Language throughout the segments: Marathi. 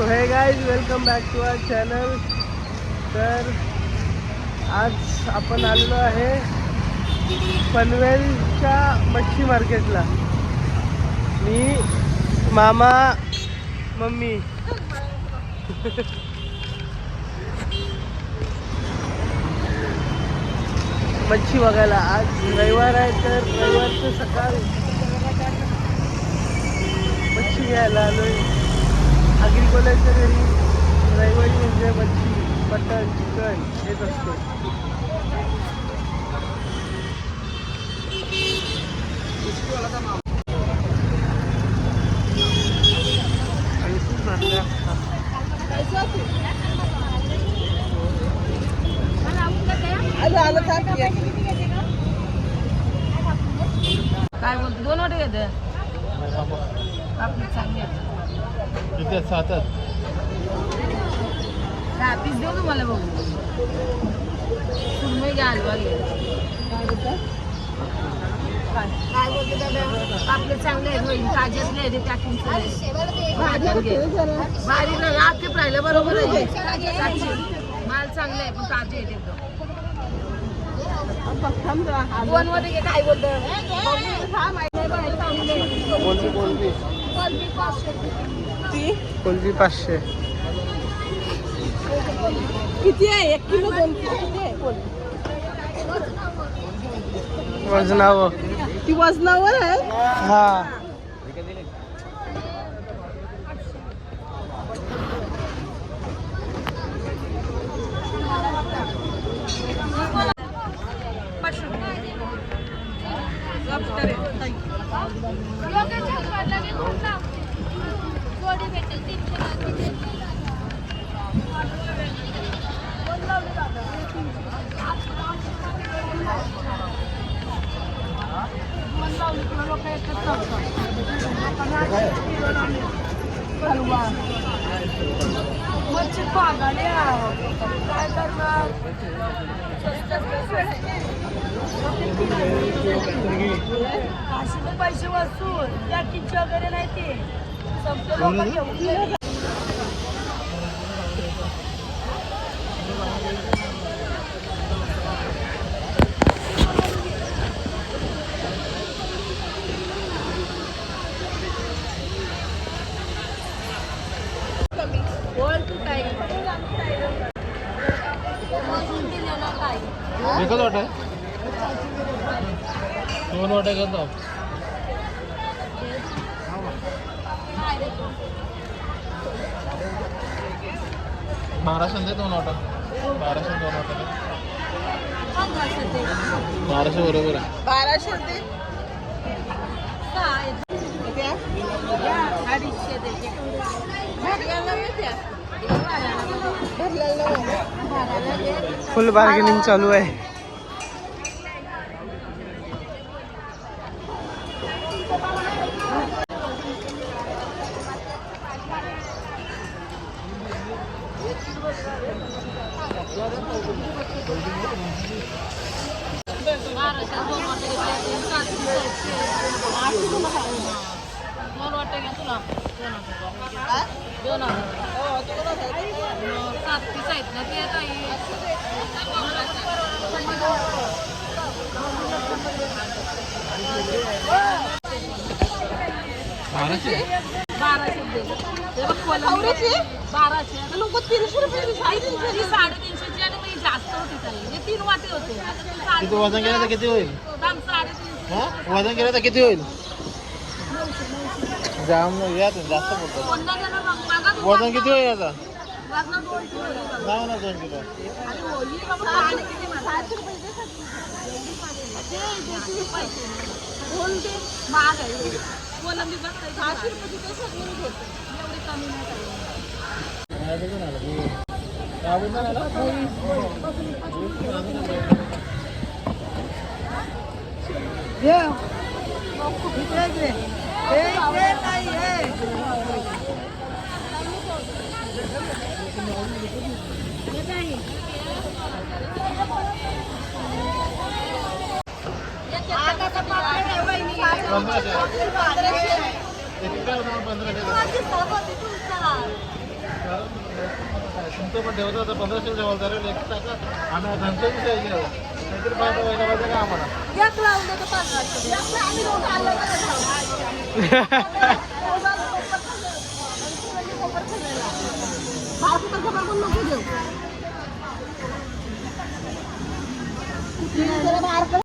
हे guys welcome back to our channel. तर आज आपण आलेलो आहे पनवेलच्या मच्छी मार्केटला. मी, मामा, मम्मी. मच्छी बघायला. आज रविवार आहे तर रविवारचं सकाळ मच्छी घ्यायला आलोय. अग्रिकोलाच्या घरी रविवारी म्हणजे मच्छी, मटन, चिकन हेच असतो. काय बोलतो? 2 वाटे घेते आपली चांगली किती 7 पीस देऊ तुम्हाला बघू. सुरमई घ्या, हलवा घ्या. काय बोलते दादा? आपले चांगले आहेत, होईल ताज्यातले आहे ते पॅकिंग भारी नाही. आखे राहिलं बरोबर आहे. माल चांगले आहे पण ताजे आहेत एकदम. कोण मध्ये घे. काय बोलतं? कोलबी 500. किती आहे? 1 किलो 2 किलो किती आहे कोलबी? वजनावर. ती वजनावर आहे. हा. मच्छी पागाल्या काय करणार? पैसे वसूल त्या किंची वगैरे नाही ते संपलं. एकच वाट आहे. 2 वाट्या घेतो. 1200 दे 2 वाटा. 1200 2 वाटा. 1200 बरोबर आहे. 1200 दे. 250 दे. फुल बार्गेनिंग चालू आहे. वजन केलं तर किती होईल? वजन केलं तर किती होईल? जाम जास्त बोलतो. वजन किती होईल आता? 2 किलो. महाग आहे. कोलंबी बघ 600 रुपये ते सगळं घेतो. एवढी कमी तुमचं पण ठेवतो आता 1500 ठेवाल तर एक टाका आम्ही घरच्या विषय गेलो नाहीतर फायदा व्हायला पाहिजे का आम्हाला एक लावून देतो 1500. आम्ही दोघं आलो तर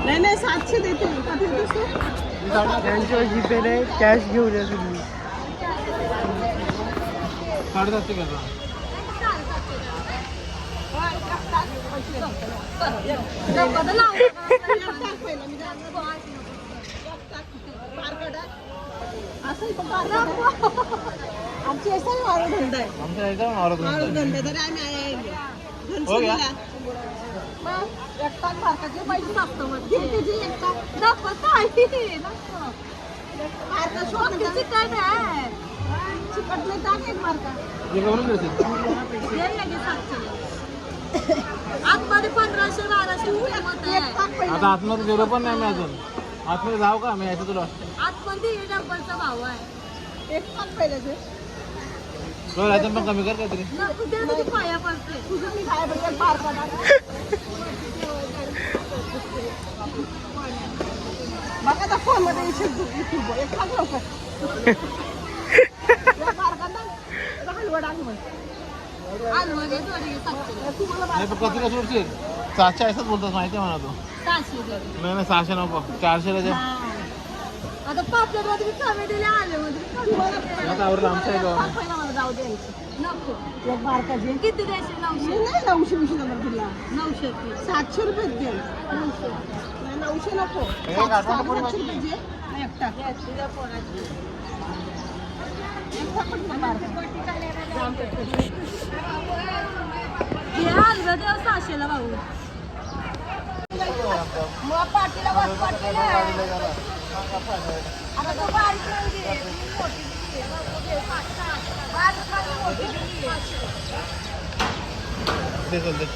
नाही 700 देते त्यांच्यावर जीपे नाही कॅश घेऊन या तुम्ही 750 घेतो आमची असा वाळू धंदा आहे आमच्या याच्यावर मारत वाळू धंदा तरी आम्ही हो का? एकटाच भारताचे पैसे टाकतो म्हणजे नको काय नको भारतात शोधायची काय नाही चिकटले टाक एक मार्का हे करून देतील दे लगेच 700 आतमध्ये 1500 1200 आता आतमध्ये गेलो पण नाही मी अजून आतमध्ये जाऊ का मी यायचं तुला आतमध्ये डबलचा भाव आहे एक टाक पहिल्याचे याच्यात पण कमी कर काहीतरी नको दे तुझी पाया पडते तुझं मी काय बघेल मार्का बघा आता फोन मध्ये YouTube एक टाक लवकर हलवा टाक मग आलमध्ये थोडी 700 तुम्हाला नाही पण कचरा सोडशील 700 असंच बोलतात माहिती आहे मला तू 600 दे नाही नाही 600 नको 400 ला दे आता पापलेटमध्ये बी कमी दिले आलेमध्ये बी कमी दिले. आता आवडलं आमच्या आहे गावात पहिला मला जाऊ द्यायचं नको एक बारकाचे किती द्यायचे 900 नाही 900 नंबर दिला 900 रुपये 700 रुपये दे 900 नाही 900 नको हे एक आठवण पडली 700 रुपये दे नाही एक टाक तुझ्या फोनाची एक टाक पण बारका हे हलवा देव 600 ला भाऊ मग पाटीला वाट पाटीला आता तो बारीक नाही दे मोठी दे बारीक खाली मोठी दे दे चल दे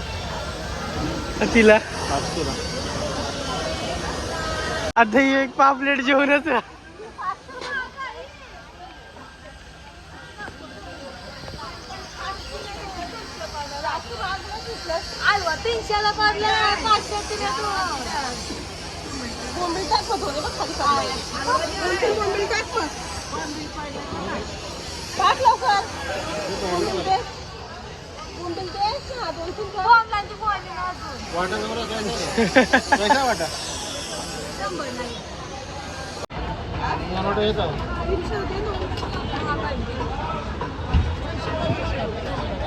तिला 500 ला आता ही एक पापलेट जेवणच हलवा 300 ला पडला 500 दिले तू बोंबील टाक मग थोडे बघ खाली बोंबील टाक मग टाक लवकर बोंबील दे बोंबील दे हा 2-3 कर ऑनलाईनची बोलली ना अजून वाटा जरा काय झालं पैसा वाटा 100 नाही मला येत आहो 300 दे ना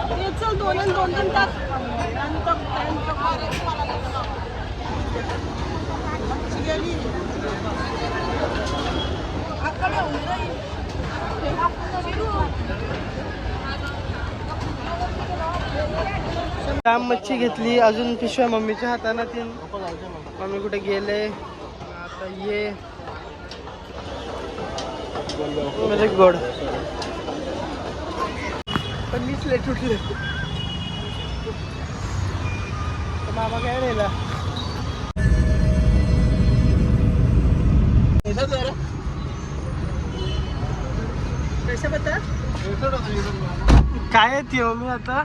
ते चल 2 टाक मच्छी घेतली अजून पिशव्या मम्मीच्या हाताने तीन मम्मी कुठे गेले आता ये म्हणजे गोड पण मीच लेट उठले मामा काय राहिला कैसे बता काय येते मम्मी आता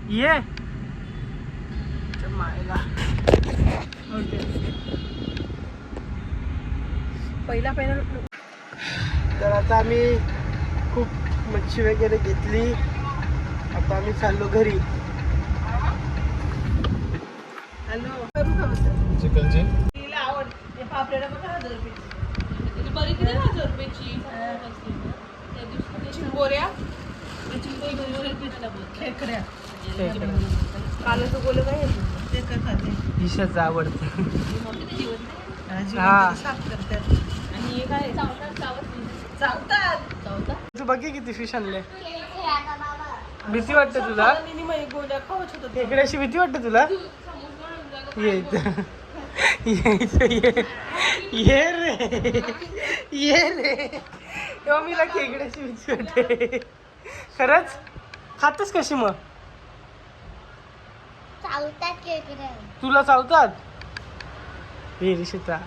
ये मायला ओके पहिला तर आता आम्ही खूप मच्छी वगैरे घेतली आता आम्ही चाललो घरी हॅलो चिकनची तिला आवडते पापलेट बघा 1000 रुपये बरी किती 1000 रुपयाची त्या दिवशी चिंबोऱ्या खेकड्या कालचं बोल काय ते का खाते ईशाचं आवडतं हा साफ करतात आणि हे काय चावतात तू बघे किती फिश आणले भीती वाटते तुला गोल्या खावच होत खेकड्याशी भीती वाटते तुला ये ये रे ये रे तेव्हा मीला खेकड्याशी भीती वाटते खरंच खातच कशी मग चालतात खेकडे तुला चावतात विहिरीशीता